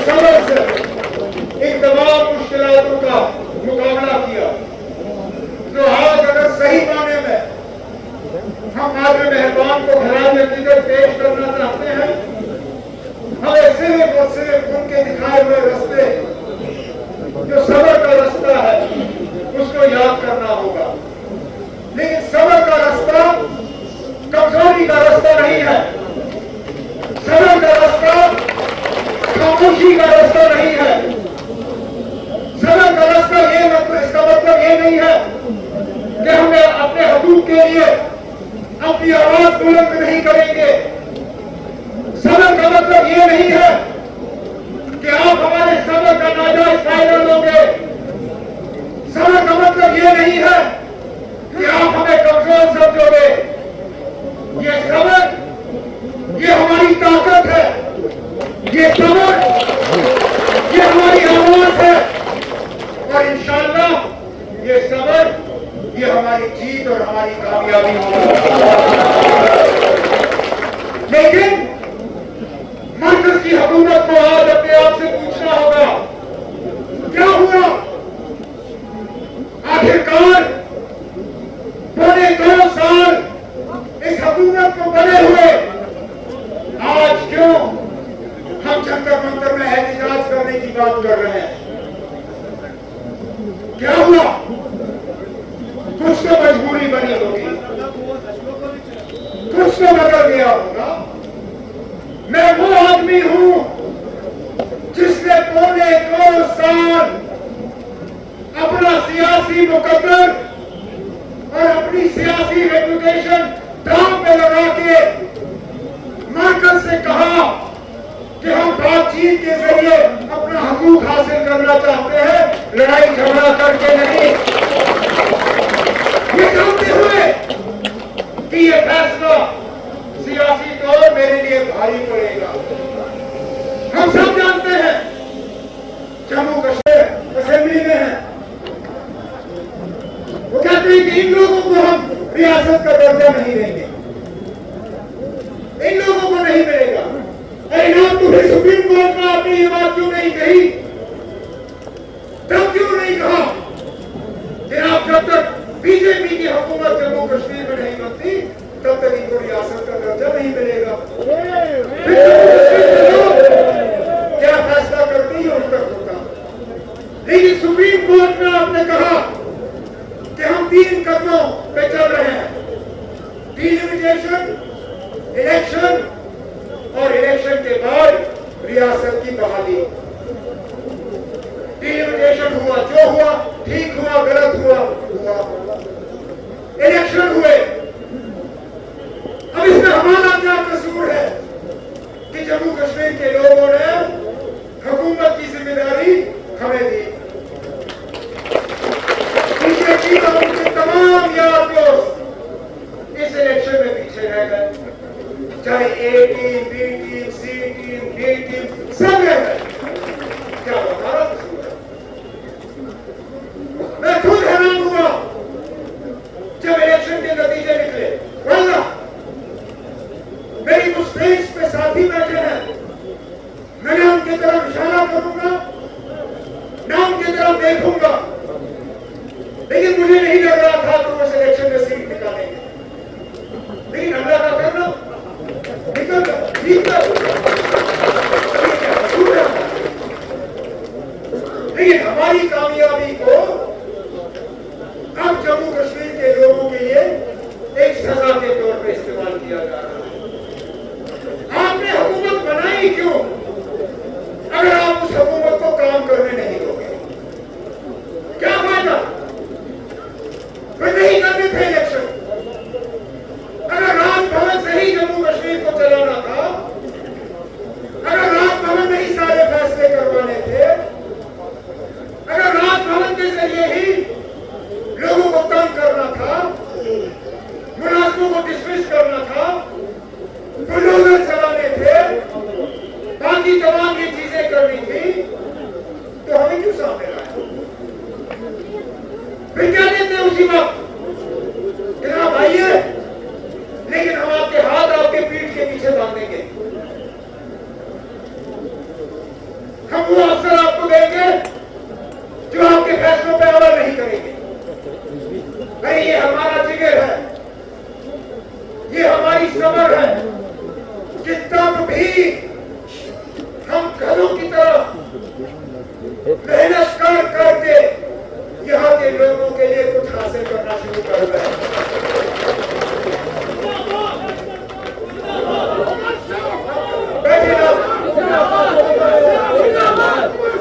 सब्र से इन तमाम मुश्किलातों का मुकाबला किया। तो आज अगर सही माने में हम आगे मेहरबान को खराज हकीकत पेश करना चाहते हैं, हमें सिर्फ और सिर्फ उनके दिखाए हुए रास्ते, जो सब्र का रास्ता है, उसको याद करना होगा। लेकिन सब्र का रास्ता कमजोरी का रास्ता नहीं है। सब्र का रास्ता खामोशी का रास्ता नहीं है। सब्र का रास्ता ये मतलब, इसका मतलब ये नहीं है कि हमें अपने हकूक के लिए अपनी आवाज बुलंद नहीं करेंगे। सब्र का मतलब ये नहीं है कि आप हमारे सब्र का नाजायज फायदा लोगे। सब्र का मतलब ये नहीं है कि आप हमें कमजोर समझोगे। ये सब्र, ये हमारी ताकत है। ये सब्र, ये हमारी आवाज है। और इंशाअल्लाह ये सब्र, ये हमारी जीत और हमारी कामयाबी होगी। लेकिन मरकज की हुकूमत को आज अपने आप से पूछना होगा, क्या हुआ? आखिरकार पौने 2 साल इस हुकूमत को बने हुए आज क्यों हम जंतर मंतर में एहतजाज करने की बात कर रहे हैं? क्या हुआ? कुछ तो मजबूरी बनी होगी, कुछ तो बदल गया होगा। मैं वो आदमी हूं जिसने पौने 2 साल अपना सियासी मुकद्दर और अपनी सियासी रेपुटेशन दांव पे लगा के मरकज से कहा कि हम बातचीत के जरिए अपना हकूक हासिल करना चाहते हैं, लड़ाई झगड़ा करके नहीं। ये जानते हुए कि ये फैसला सियासी तौर मेरे लिए भारी पड़ेगा। हम सब जानते हैं जम्मू कश्मीर असेंबली में है, वो कहते हैं कि इन लोगों को हम रियासत का दर्जा नहीं देंगे, इन लोगों को नहीं मिलेगा। अरे ना, तुम्हें सुप्रीम कोर्ट में आपने ये बात क्यों नहीं कही? तब क्यों नहीं कहा कि आप जब तक बीजेपी की हुकूमत जम्मू कश्मीर में नहीं बनती तब तक इनको रियासत का दर्जा नहीं मिलेगा? क्या फैसला करती है उन तक होगा। लेकिन सुप्रीम कोर्ट में आपने कहा कि हम 3 कदमों पे चल रहे हैं, डिलिमिटेशन, इलेक्शन और इलेक्शन के बाद रियासत की बहाली। डिलिमिटेशन हुआ, जो हुआ ठीक हुआ, गलत हुआ हुआ। इलेक्शन हुए, अब इसमें हमारा क्या कसूर है कि जम्मू कश्मीर के लोगों ने हुकूमत की जिम्मेदारी हमें दी। उनके तमाम यार दोस्त इस इलेक्शन में पीछे रह गए, चाहे ए टीम, बी टीम, सी टीम, डी टीम, सब रह गए। क्या हमारा कसूर है? मैं खुद हैरान हुआ जब इलेक्शन के नतीजे निकले। वल्लाह मेरी कुछ स्टेज पे साथी बैठे हैं, मैंने उनकी तरफ इशारा करूंगा, मैं उनकी तरफ देखूंगा, लेकिन मुझे नहीं लग रहा था कि वो इलेक्शन में सीट निकालेंगे। लेकिन अल्लाह का करना निकल गया। लेकिन हमारी कामयाबी को अब जम्मू कश्मीर के लोगों के लिए एक सजा के तौर पर इस्तेमाल किया जा रहा है। आपने हुकूमत बनाई क्यों अगर आप उस हुकूमत को काम करने नहीं दोगे? क्या फायदा? वे नहीं करने थे इलेक्शन। अगर राजभवन से ही जम्मू कश्मीर को चलाना था, अगर राजभवन में ही सारे फैसले करवाने थे, अगर राजभवन के जरिए ही लोगों को तंग करना था, मुलाजमों को डिसमिस करना था, बुलडोजर चलाने थे, बाकी तमाम ये चीजें करनी थी, तो हमें क्यों सामने लाया? फिर क्या देते हैं उसी वक्त कि आप आइए, लेकिन हम आपके हाथ आपके पीठ के पीछे बांधेंगे, हम गधों की तरह मेहनत कर करके यहाँ के लोगों के लिए कुछ हासिल करना शुरू कर रहे हैं।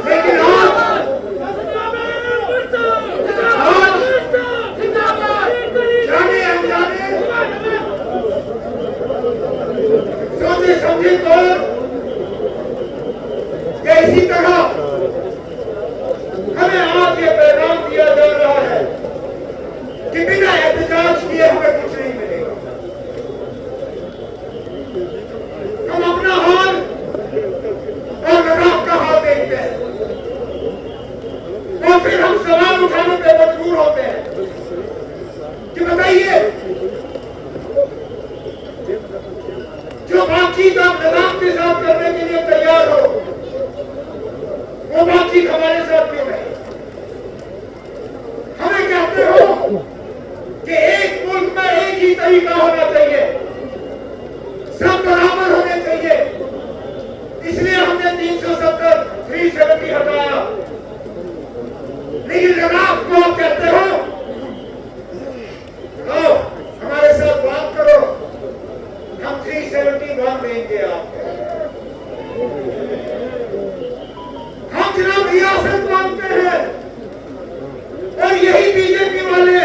लेकिन जाने अनजाने सोचे समझे तो इसी तरह हमें आज ये पैगाम दिया जा रहा है कि बिना एहतजाज किए हमें कुछ नहीं मिलेगा। हम अपना हाल और लद्दाख का हाल देखते हैं और फिर हम सवाल उठाने पे मजबूर होते हैं कि बताइए, जो बातचीत आप लद्दाख के साथ करने के लिए तैयार हो, वो बातचीत हमारे साथ क्यों नहीं? हमें कहते हो कि एक मुल्क में एक ही तरीका होना चाहिए, सब बराबर होने चाहिए, इसलिए हमने 370 370 हटाया। लेकिन लद्दाख को आप कहते हो आओ हमारे साथ बात करो, हम 371 देंगे आपको। हम जनाब रियासत मांगते हैं और यही बीजेपी वाले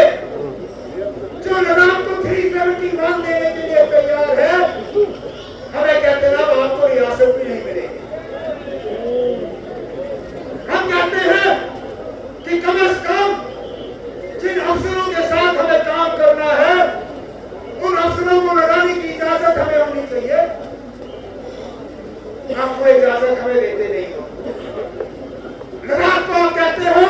जो लद्दाख को 371 देने के लिए तैयार है, हमें कहते हैं आपको रियासत भी नहीं मिलेगी। हम कहते हैं कि कम से कम जिन अफसरों के साथ हमें काम करना है, उन अफसरों को लगाने की इजाजत हमें होनी चाहिए। आप वो इजाजत हमें देते नहीं हो। लद्दाख को आप कहते हो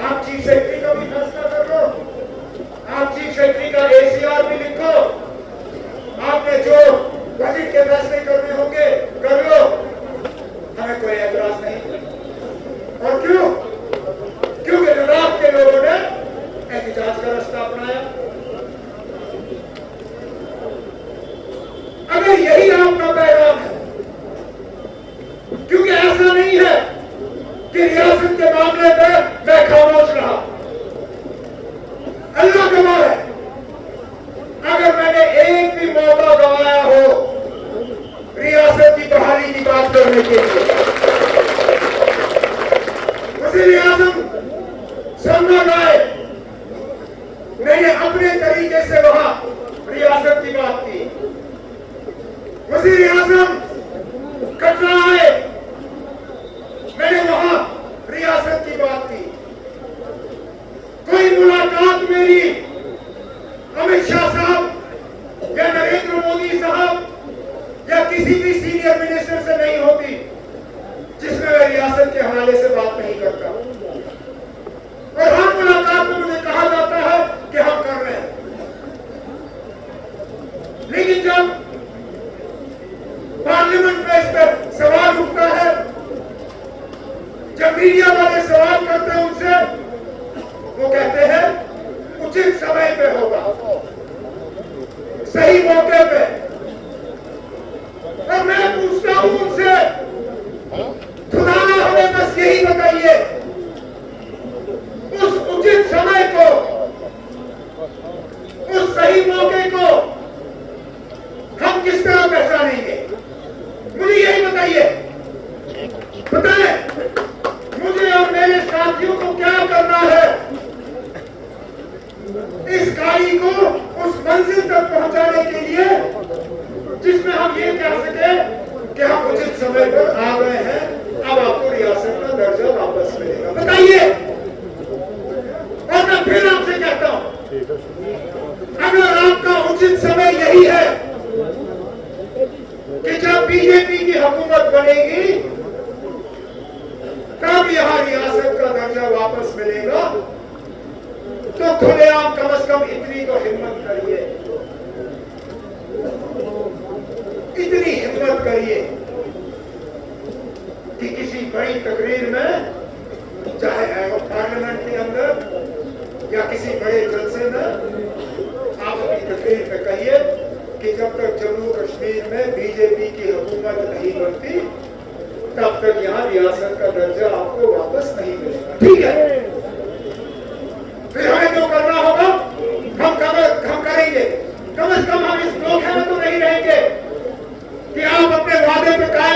आप चीफ सेक्रेटरी का भी फैसला कर लो, आप चीफ सेक्रेटरी का ACR भी लिखो, आपने जो बजट के फैसले करने होंगे कर लो, हमें कोई एतराज नहीं। और क्यों? क्योंकि लद्दाख के लोगों ने एहतजाज का रास्ता अपनाया। अगर यही आपका पैगाम है, क्योंकि ऐसा नहीं है कि रियासत के मामले में मैं खामोश रहा। अल्लाह गवाह है, अगर मैंने एक भी मौका गंवाया हो रियासत की बहाली की बात करने के लिए, वज़ीर-ए-आज़म सलमान आए, मैंने अपने तरीके से वहां रियासत की बात की। वज़ीर-ए-आज़म कटरा आए, मैंने वहां रियासत की बात की। कोई मुलाकात मेरी अमित शाह साहब या नरेंद्र मोदी साहब या किसी भी सीनियर मिनिस्टर से नहीं होती जिसमें मैं रियासत के हवाले से बात नहीं करता। और हर मुलाकात में मुझे कहा जाता है कि हम कर रहे हैं, लेकिन जब पार्लियामेंट में इस पर सवाल उठता है, जब मीडिया वाले सवाल करते हैं उनसे, वो कहते हैं उचित समय पे होगा, सही मौके पे। और मैं पूछता हूं उनसे, खुदा हमें बस यही बताइए, उस उचित समय को, उस सही मौके को हम किस तरह पहचानेंगे? मुझे यही बताइए। बताएं मुझे और मेरे साथियों को क्या करना है इस गाड़ी को उस मंजिल तक पहुंचाने के लिए जिसमें हम ये कह सके कि हम उचित समय पर आ गए हैं, अब आपको रियासत का दर्जा वापस मिलेगा। बताइए। और मैं फिर आपसे कहता हूं, अगर आपका उचित समय यही है कि जब बीजेपी की हुकूमत बनेगी तब यहां रियासत का दर्जा वापस मिलेगा, तो खुलेआम कम से कम इतनी तो हिम्मत करिए, इतनी हिम्मत करिए कि किसी बड़ी तकरीर में, चाहे पार्लियामेंट के अंदर या किसी बड़े जलसे में, आप अपनी तकरीर में कहिए कि जब तक जम्मू कश्मीर में बीजेपी की हुकूमत नहीं बनती तब तक यहाँ रियासत का दर्जा आपको वापस नहीं मिलेगा। ठीक है, फिर हमें जो करना होगा हम करेंगे। कम से कम हम इस धोखे में तो नहीं रहेंगे कि आप अपने वादे पे कायम